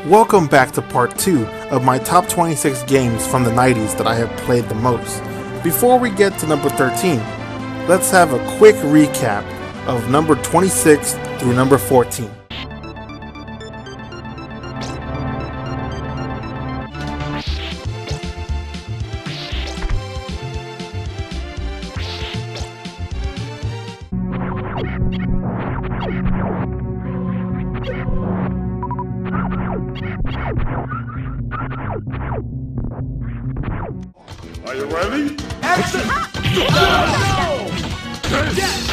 Welcome back to part 2 of my top 26 games from the 90s that I have played the most. Before we get to number 13, let's have a quick recap of number 26 through number 14. Are you ready? Action! Go! Yes!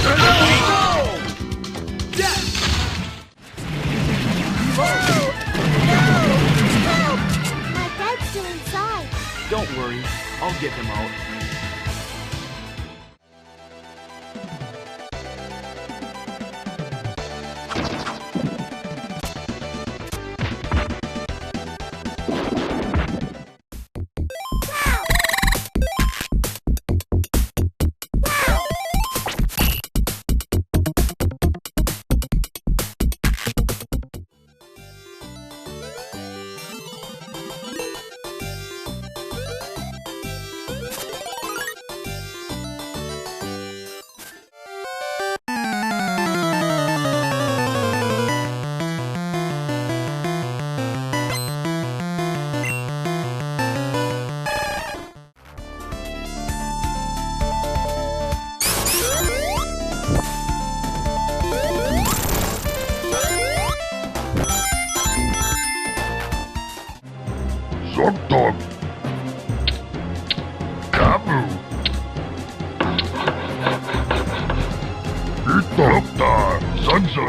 Go! Yes! My bed's still inside. Don't worry, I'll get him out. Zordon. Kamu. Dokta. Sunzo.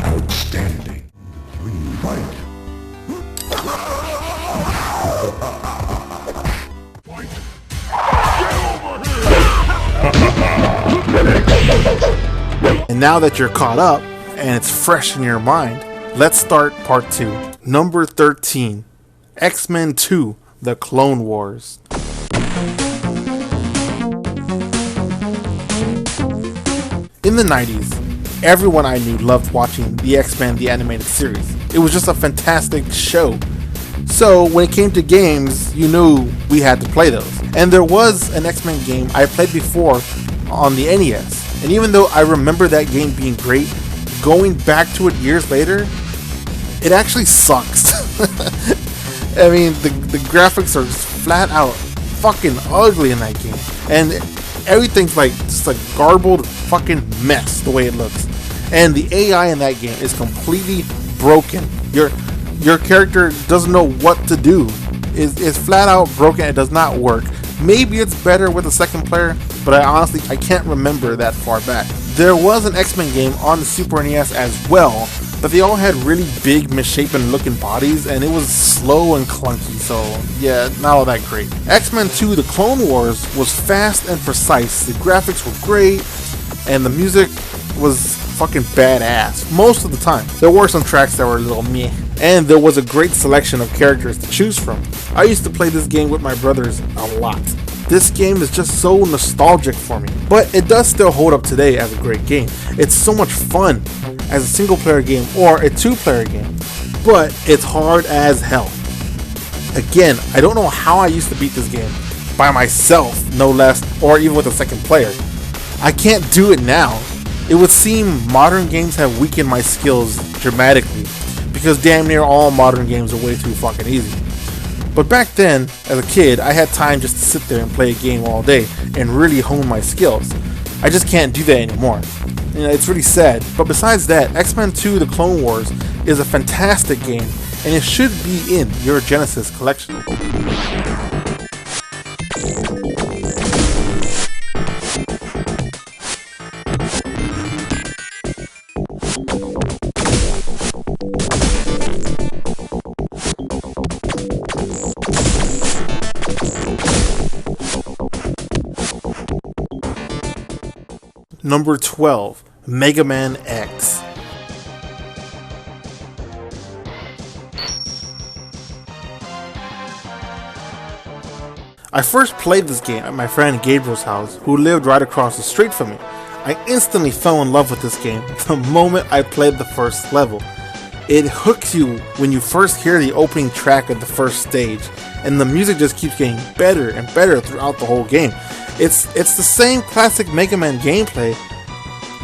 Outstanding. Green fight. Fight. Get over here! And now that you're caught up and it's fresh in your mind, let's start part 2. Number 13, X-Men II, The Clone Wars. In the 90s, everyone I knew loved watching the X-Men the animated series. It was just a fantastic show. So when it came to games, you knew we had to play those. And there was an X-Men game I played before on the NES. And even though I remember that game being great, going back to it years later, it actually sucks. I mean, the graphics are just flat out fucking ugly in that game. And everything's like just a garbled fucking mess the way it looks. And the AI in that game is completely broken. Your character doesn't know what to do. It's flat out broken. It does not work. Maybe it's better with a second player, but I can't remember that far back. There was an X-Men game on the Super NES as well, but they all had really big misshapen looking bodies and it was slow and clunky, so yeah, not all that great. X-Men II The Clone Wars was fast and precise, the graphics were great, and the music was fucking badass most of the time. There were some tracks that were a little meh, and there was a great selection of characters to choose from. I used to play this game with my brothers a lot. This game is just so nostalgic for me, but it does still hold up today as a great game. It's so much fun as a single player game or a 2-player game, but it's hard as hell. Again, I don't know how I used to beat this game by myself, no less, or even with a second player. I can't do it now. It would seem modern games have weakened my skills dramatically, because damn near all modern games are way too fucking easy. But back then, as a kid, I had time just to sit there and play a game all day and really hone my skills. I just can't do that anymore. You know, it's really sad. But besides that, X-Men II The Clone Wars is a fantastic game, and it should be in your Genesis collection. Number 12, Mega Man X. I first played this game at my friend Gabriel's house, who lived right across the street from me. I instantly fell in love with this game the moment I played the first level. It hooks you when you first hear the opening track of the first stage, and the music just keeps getting better and better throughout the whole game. It's the same classic Mega Man gameplay,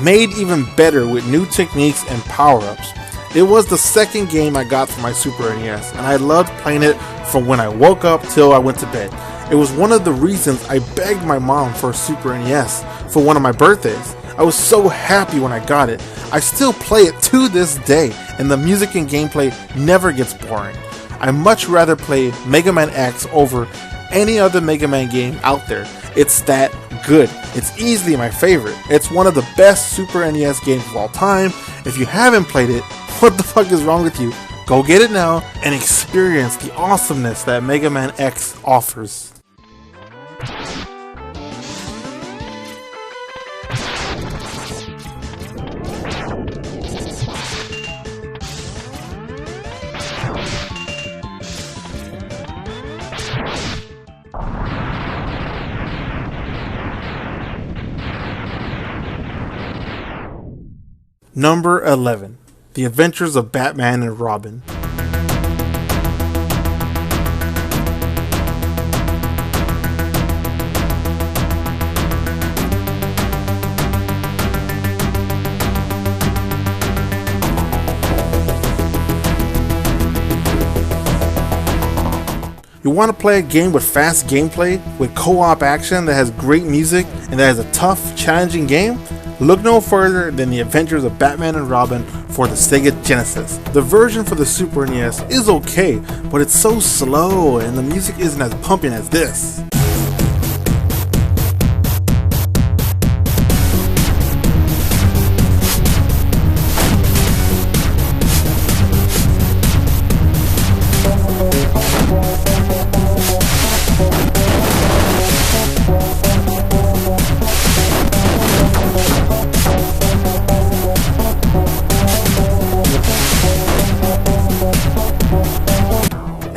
made even better with new techniques and power-ups. It was the second game I got for my Super NES, and I loved playing it from when I woke up till I went to bed. It was one of the reasons I begged my mom for a Super NES for one of my birthdays. I was so happy when I got it. I still play it to this day, and the music and gameplay never gets boring. I much rather play Mega Man X over any other Mega Man game out there. It's that good. It's easily my favorite. It's one of the best Super NES games of all time. If you haven't played it, what the fuck is wrong with you? Go get it now and experience the awesomeness that Mega Man X offers. Number 11, The Adventures of Batman and Robin. You want to play a game with fast gameplay, with co-op action that has great music, and that is a tough, challenging game? Look no further than The Adventures of Batman and Robin for the Sega Genesis. The version for the Super NES is okay, but it's so slow and the music isn't as pumping as this.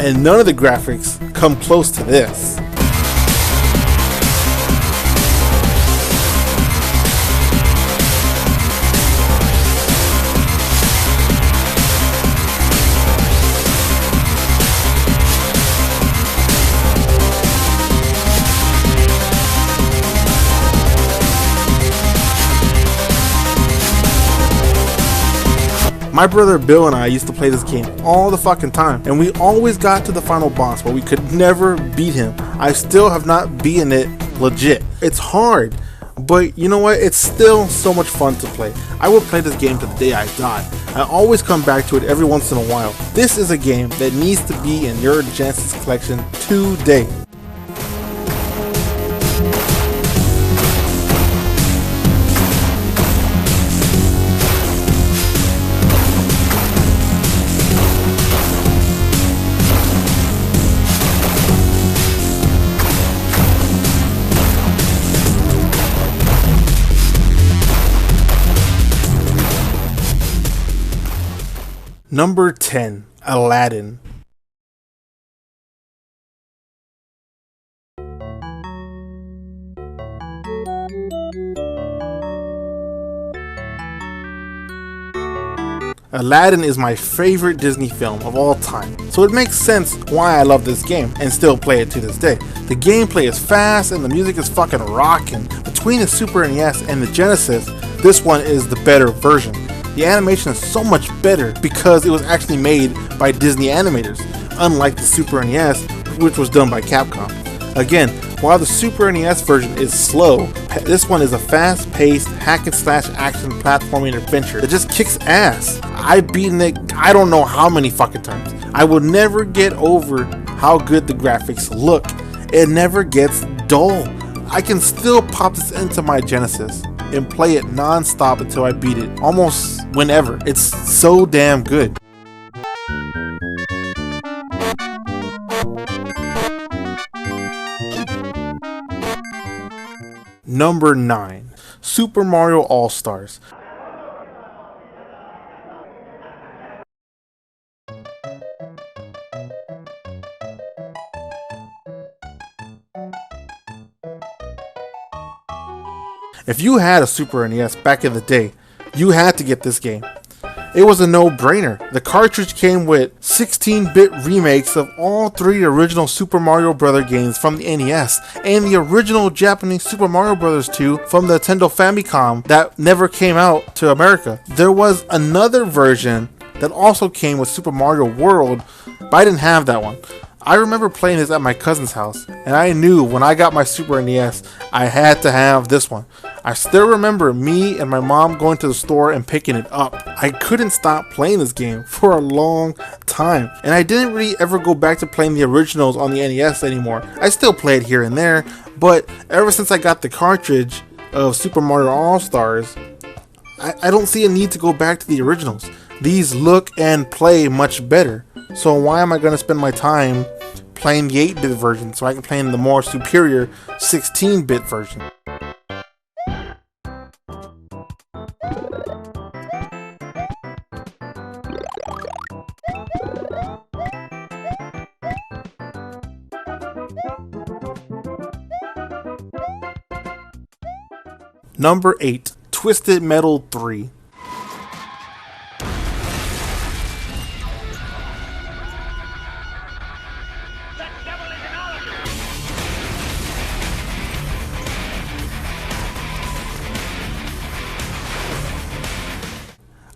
And none of the graphics come close to this. My brother Bill and I used to play this game all the fucking time, and we always got to the final boss, but we could never beat him. I still have not beaten it legit. It's hard, but you know what? It's still so much fun to play. I will play this game to the day I die. I always come back to it every once in a while. This is a game that needs to be in your Genesis collection today. Number 10, Aladdin. Aladdin is my favorite Disney film of all time, so it makes sense why I love this game and still play it to this day. The gameplay is fast and the music is fucking rockin'. Between the Super NES and the Genesis, this one is the better version. The animation is so much better because it was actually made by Disney animators, unlike the Super NES, which was done by Capcom. Again, while the Super NES version is slow, this one is a fast-paced hack-and-slash action platforming adventure that just kicks ass. I've beaten it I don't know how many fucking times. I will never get over how good the graphics look. It never gets dull. I can still pop this into my Genesis and play it non-stop until I beat it, almost whenever. It's so damn good. Number 9, Super Mario All-Stars. If you had a Super NES back in the day, you had to get this game. It was a no-brainer. The cartridge came with 16-bit remakes of all 3 original Super Mario Bros. Games from the NES and the original Japanese Super Mario Bros. 2 from the Nintendo Famicom that never came out to America. There was another version that also came with Super Mario World, but I didn't have that one. I remember playing this at my cousin's house, and I knew when I got my Super NES, I had to have this one. I still remember me and my mom going to the store and picking it up. I couldn't stop playing this game for a long time, and I didn't really ever go back to playing the originals on the NES anymore. I still play it here and there, but ever since I got the cartridge of Super Mario All-Stars, I don't see a need to go back to the originals. These look and play much better, so why am I going to spend my time playing the 8-bit version so I can play in the more superior 16-bit version? Number 8, Twisted Metal 3.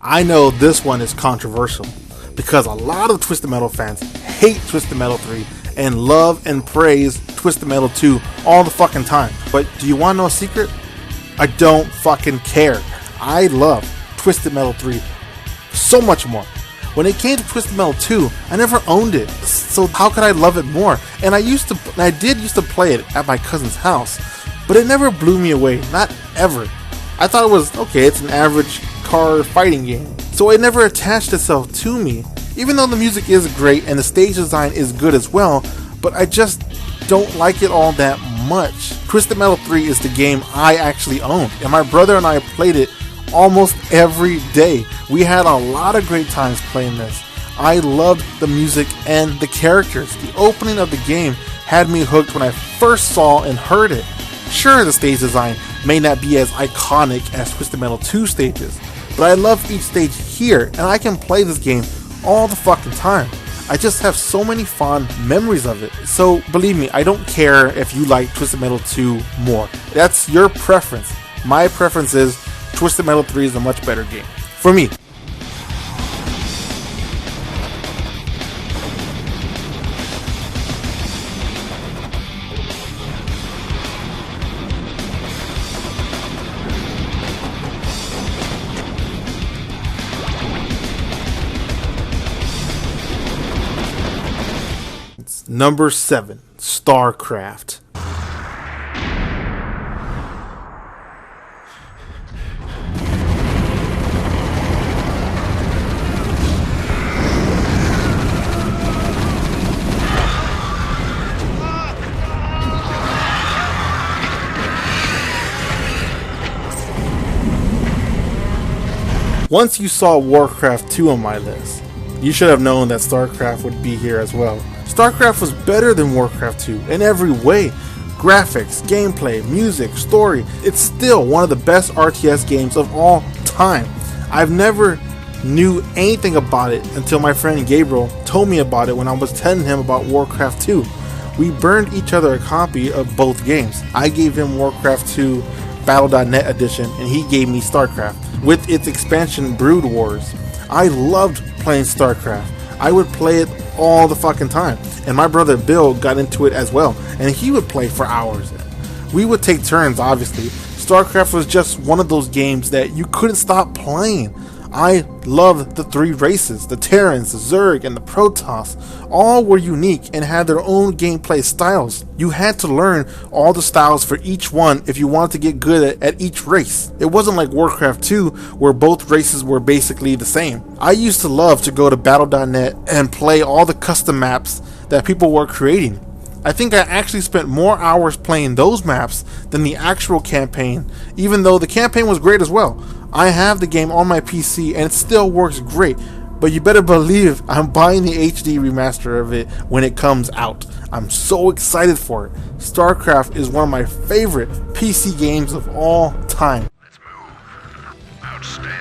I know this one is controversial because a lot of Twisted Metal fans hate Twisted Metal 3 and love and praise Twisted Metal 2 all the fucking time. But do you want to know a secret? I don't fucking care. I love Twisted Metal 3 so much more. When it came to Twisted Metal 2, I never owned it, so how could I love it more? And I did used to play it at my cousin's house, but it never blew me away, not ever. I thought it was, okay, it's an average car fighting game, so it never attached itself to me, even though the music is great and the stage design is good as well, but I just don't like it all that much. Twisted Metal 3 is the game I actually owned, and my brother and I played it almost every day. We had a lot of great times playing this. I loved the music and the characters. The opening of the game had me hooked when I first saw and heard it. Sure, the stage design may not be as iconic as Twisted Metal 2 stages, but I love each stage here, and I can play this game all the fucking time. I just have so many fond memories of it. So believe me, I don't care if you like Twisted Metal 2 more. That's your preference. My preference is Twisted Metal 3 is a much better game. For me. Number 7, Starcraft. Once you saw Warcraft 2 on my list, you should have known that Starcraft would be here as well. Starcraft was better than Warcraft 2 in every way. Graphics, gameplay, music, story. It's still one of the best RTS games of all time. I've never knew anything about it until my friend Gabriel told me about it when I was telling him about Warcraft 2. We burned each other a copy of both games. I gave him Warcraft 2 Battle.net edition and he gave me Starcraft with its expansion Brood Wars. I loved playing Starcraft. I would play it all the fucking time, and my brother Bill got into it as well, and he would play for hours. We would take turns, obviously. Starcraft was just one of those games that you couldn't stop playing. I loved the 3 races, the Terrans, the Zerg, and the Protoss. All were unique and had their own gameplay styles. You had to learn all the styles for each one if you wanted to get good at each race. It wasn't like Warcraft 2 where both races were basically the same. I used to love to go to Battle.net and play all the custom maps that people were creating. I think I actually spent more hours playing those maps than the actual campaign, even though the campaign was great as well. I have the game on my PC and it still works great, but you better believe I'm buying the HD remaster of it when it comes out. I'm so excited for it. Starcraft is one of my favorite PC games of all time. Let's move. Outstanding.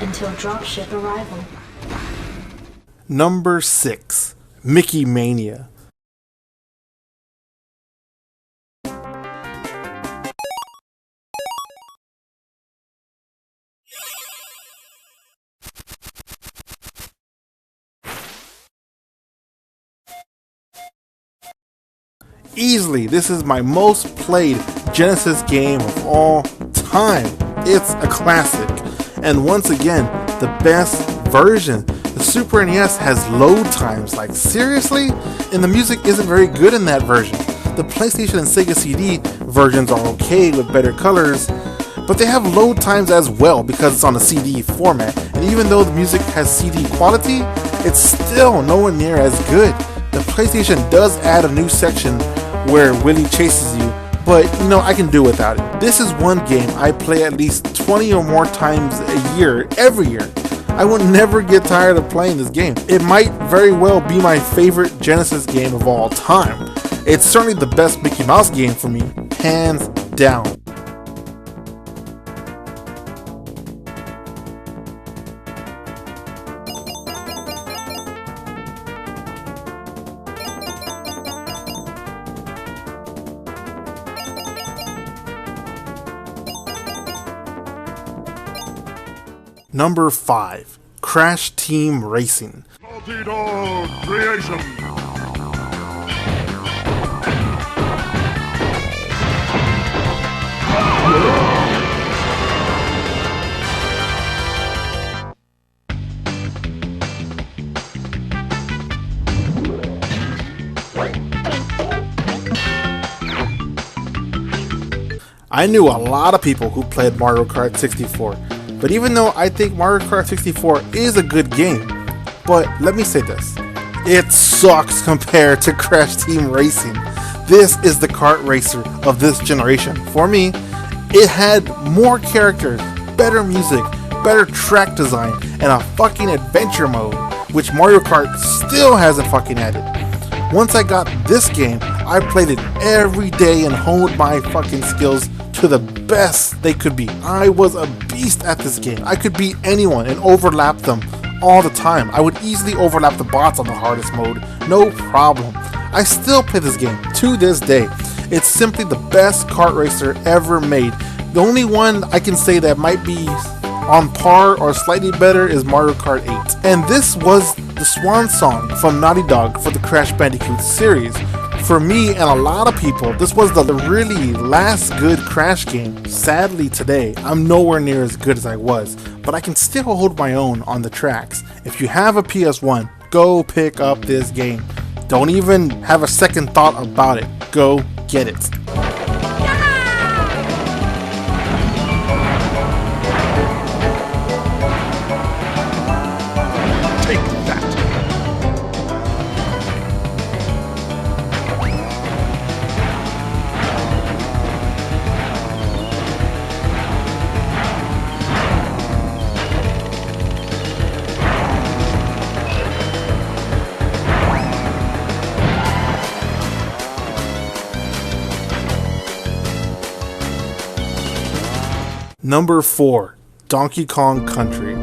Until dropship arrival. Number 6, Mickey Mania. Easily, this is my most played Genesis game of all time. It's a classic. And once again, the best version. The Super NES has load times, like seriously? And the music isn't very good in that version. The PlayStation and Sega CD versions are okay with better colors, but they have load times as well because it's on a CD format. And even though the music has CD quality, it's still nowhere near as good. The PlayStation does add a new section where Willie chases you, but you know, I can do without it. This is one game I play at least 20 or more times a year, every year. I will never get tired of playing this game. It might very well be my favorite Genesis game of all time. It's certainly the best Mickey Mouse game for me, hands down. Number 5, Crash Team Racing. Multi-dog creation. I knew a lot of people who played Mario Kart 64. But even though I think Mario Kart 64 is a good game, but let me say this, it sucks compared to Crash Team Racing. This is the kart racer of this generation. For me, it had more characters, better music, better track design, and a fucking adventure mode, which Mario Kart still hasn't fucking added. Once I got this game, I played it every day and honed my fucking skills to the best they could be. I was a beast at this game. I could beat anyone and overlap them all the time. I would easily overlap the bots on the hardest mode, no problem. I still play this game to this day. It's simply the best kart racer ever made. The only one I can say that might be on par or slightly better is Mario Kart 8. And this was the swan song from Naughty Dog for the Crash Bandicoot series. For me and a lot of people, this was the really last good Crash game. Sadly today, I'm nowhere near as good as I was, but I can still hold my own on the tracks. If you have a PS1, go pick up this game. Don't even have a second thought about it. Go get it. Number 4, Donkey Kong Country.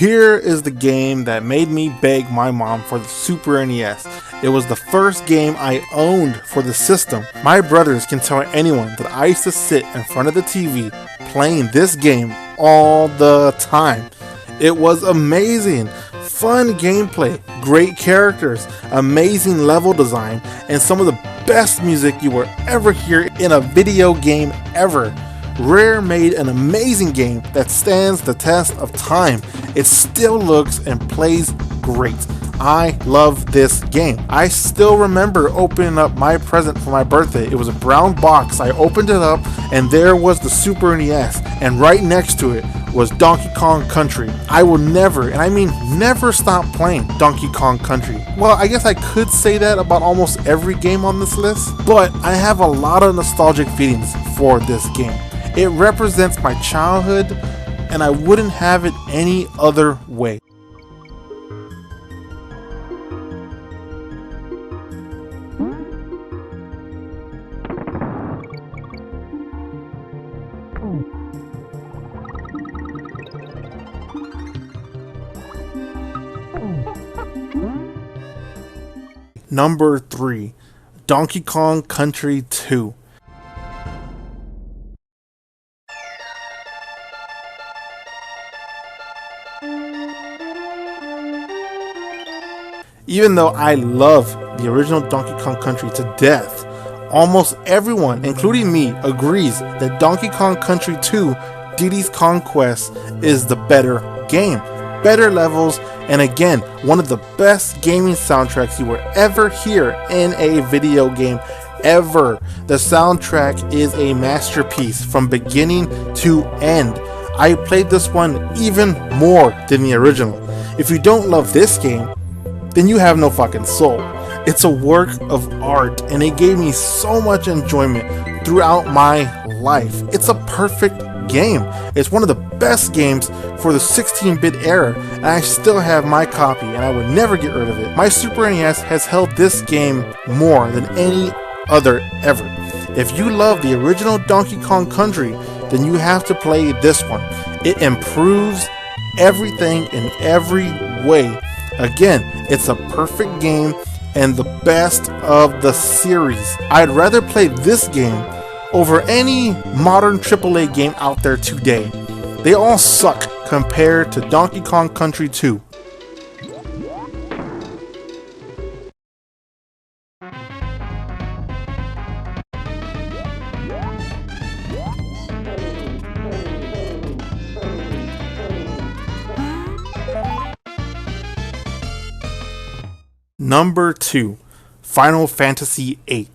Here is the game that made me beg my mom for the Super NES. It was the first game I owned for the system. My brothers can tell anyone that I used to sit in front of the TV playing this game all the time. It was amazing. Fun gameplay, great characters, amazing level design, and some of the best music you will ever hear in a video game ever. Rare made an amazing game that stands the test of time. It still looks and plays great. I love this game. I still remember opening up my present for my birthday. It was a brown box. I opened it up and there was the Super NES, and right next to it was Donkey Kong Country. I will never, and I mean never, stop playing Donkey Kong Country. Well, I guess I could say that about almost every game on this list, but I have a lot of nostalgic feelings for this game. It represents my childhood, and I wouldn't have it any other way. Number 3, Donkey Kong Country 2. Even though I love the original Donkey Kong Country to death, almost everyone, including me, agrees that Donkey Kong Country 2 Diddy's Kong Quest is the better game. Better levels, and again, one of the best gaming soundtracks you will ever hear in a video game ever. The soundtrack is a masterpiece from beginning to end. I played this one even more than the original. If you don't love this game, then you have no fucking soul. It's a work of art, and it gave me so much enjoyment throughout my life. It's a perfect game. It's one of the best games for the 16-bit era, and I still have my copy, and I would never get rid of it. My Super NES has held this game more than any other ever. If you love the original Donkey Kong Country, then you have to play this one. It improves everything in every way. Again, it's a perfect game and the best of the series. I'd rather play this game over any modern AAA game out there today. They all suck compared to Donkey Kong Country 2. Number 2, Final Fantasy VIII.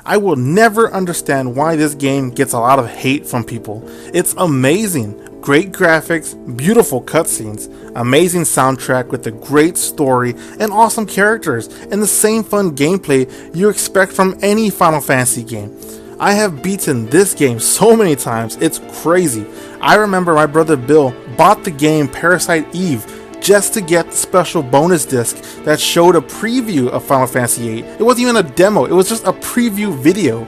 I will never understand why this game gets a lot of hate from people. It's amazing. Great graphics, beautiful cutscenes, amazing soundtrack with a great story, and awesome characters, and the same fun gameplay you expect from any Final Fantasy game. I have beaten this game so many times, it's crazy. I remember my brother Bill bought the game Parasite Eve just to get the special bonus disc that showed a preview of Final Fantasy VIII. It wasn't even a demo, it was just a preview video.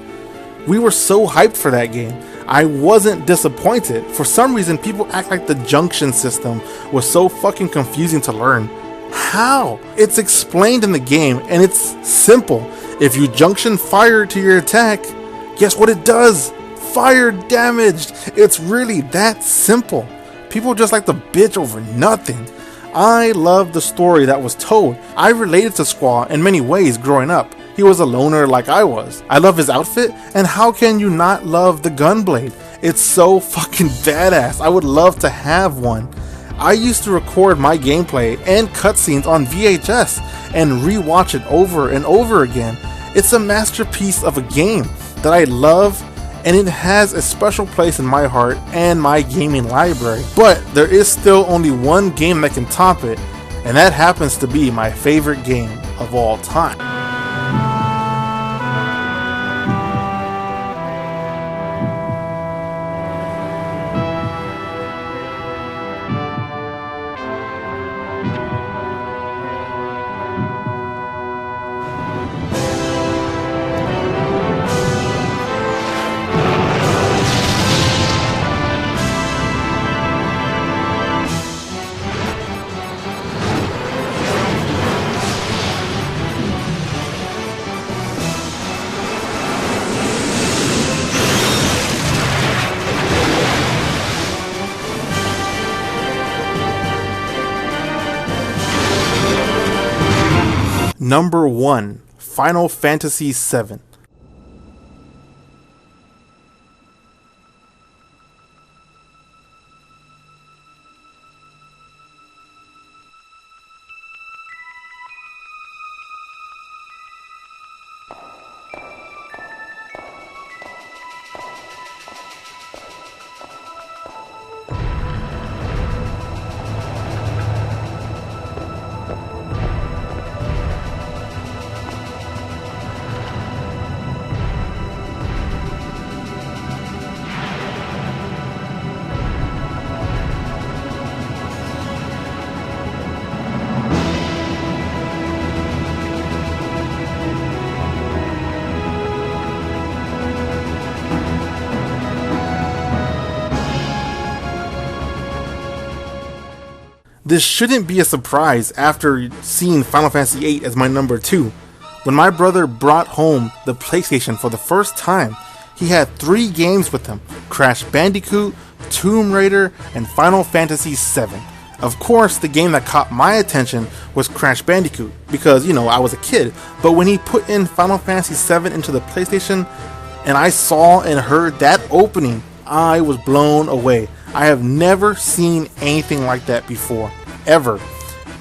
We were so hyped for that game. I wasn't disappointed. For some reason, people act like the junction system was so fucking confusing to learn. How? It's explained in the game, and it's simple. If you junction fire to your attack, guess what it does? Fire damaged. It's really that simple. People just like to bitch over nothing. I love the story that was told. I related to Squall in many ways growing up. He was a loner like I was. I love his outfit, and how can you not love the gunblade? It's so fucking badass. I would love to have one. I used to record my gameplay and cutscenes on VHS and rewatch it over and over again. It's a masterpiece of a game that I love, and it has a special place in my heart and my gaming library. But there is still only one game that can top it, and that happens to be my favorite game of all time. Number 1, Final Fantasy VII. This shouldn't be a surprise after seeing Final Fantasy VIII as my number 2. When my brother brought home the PlayStation for the first time, he had 3 games with him: Crash Bandicoot, Tomb Raider, and Final Fantasy VII. Of course, the game that caught my attention was Crash Bandicoot, because, I was a kid. But when he put in Final Fantasy VII into the PlayStation, and I saw and heard that opening, I was blown away. I have never seen anything like that before, ever.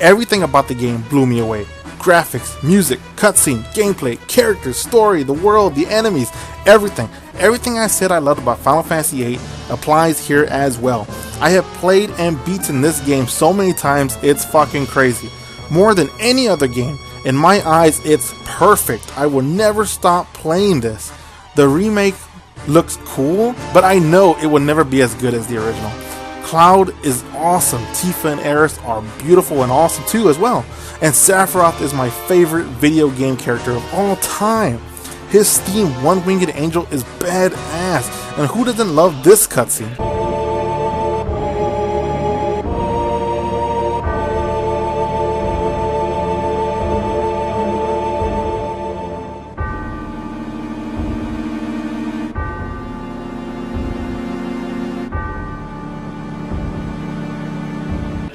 Everything about the game blew me away. Graphics, music, cutscene, gameplay, characters, story, the world, the enemies, everything. Everything I said I loved about Final Fantasy VIII applies here as well. I have played and beaten this game so many times, it's fucking crazy. More than any other game. In my eyes, it's perfect. I will never stop playing this. The remake looks cool, but I know it will never be as good as the original. Cloud is awesome. Tifa and Aerith are beautiful and awesome too as well. And Sephiroth is my favorite video game character of all time. His theme, One Winged Angel, is badass. And who doesn't love this cutscene?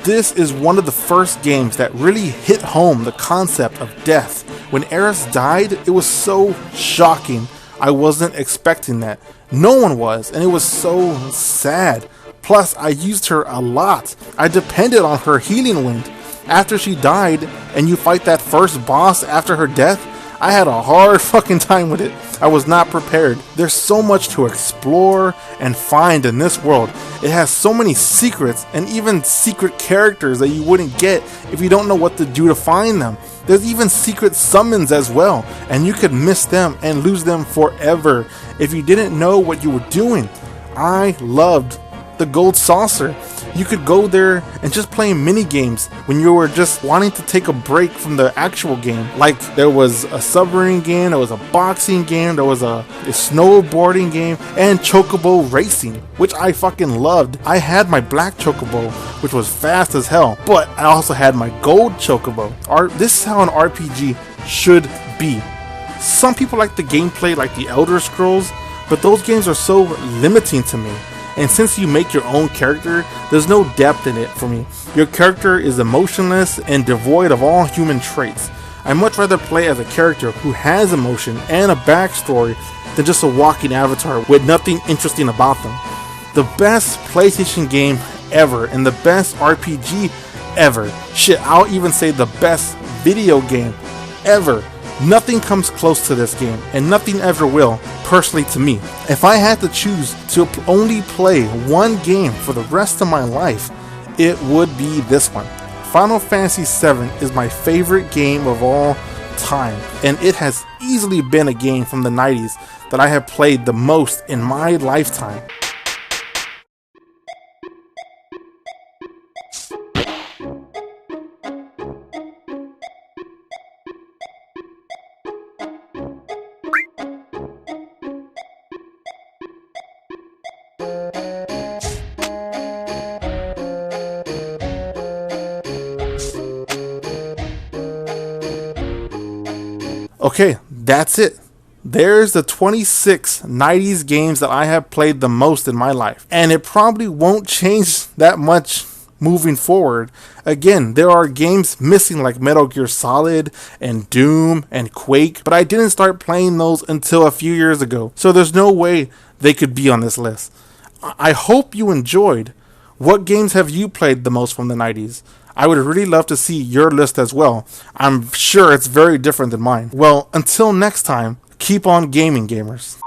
This is one of the first games that really hit home the concept of death. When Aerith died, it was so shocking. I wasn't expecting that. No one was, and it was so sad. Plus, I used her a lot. I depended on her healing wind. After she died, and you fight that first boss after her death, I had a hard fucking time with it. I was not prepared. There's so much to explore and find in this world. It has so many secrets and even secret characters that you wouldn't get if you don't know what to do to find them. There's even secret summons as well, and you could miss them and lose them forever if you didn't know what you were doing. I loved the Gold Saucer. You could go there and just play mini games when you were just wanting to take a break from the actual game. Like, there was a submarine game, there was a boxing game, there was a snowboarding game, and chocobo racing, which I fucking loved. I had my black chocobo, which was fast as hell, but I also had my gold chocobo. This is how an RPG should be. Some people like the gameplay like the Elder Scrolls, but those games are so limiting to me. And since you make your own character, there's no depth in it for me. Your character is emotionless and devoid of all human traits. I much rather play as a character who has emotion and a backstory than just a walking avatar with nothing interesting about them. The best PlayStation game ever and the best RPG ever. Shit, I'll even say the best video game ever. Nothing comes close to this game, and nothing ever will, personally to me. If I had to choose to only play one game for the rest of my life, it would be this one. Final Fantasy VII is my favorite game of all time, and it has easily been a game from the 90s that I have played the most in my lifetime. Okay, that's it. There's the 26 90s games that I have played the most in my life. And it probably won't change that much moving forward. Again, there are games missing like Metal Gear Solid and Doom and Quake, but I didn't start playing those until a few years ago. So there's no way they could be on this list. I hope you enjoyed. What games have you played the most from the 90s? I would really love to see your list as well. I'm sure it's very different than mine. Well, until next time, keep on gaming, gamers.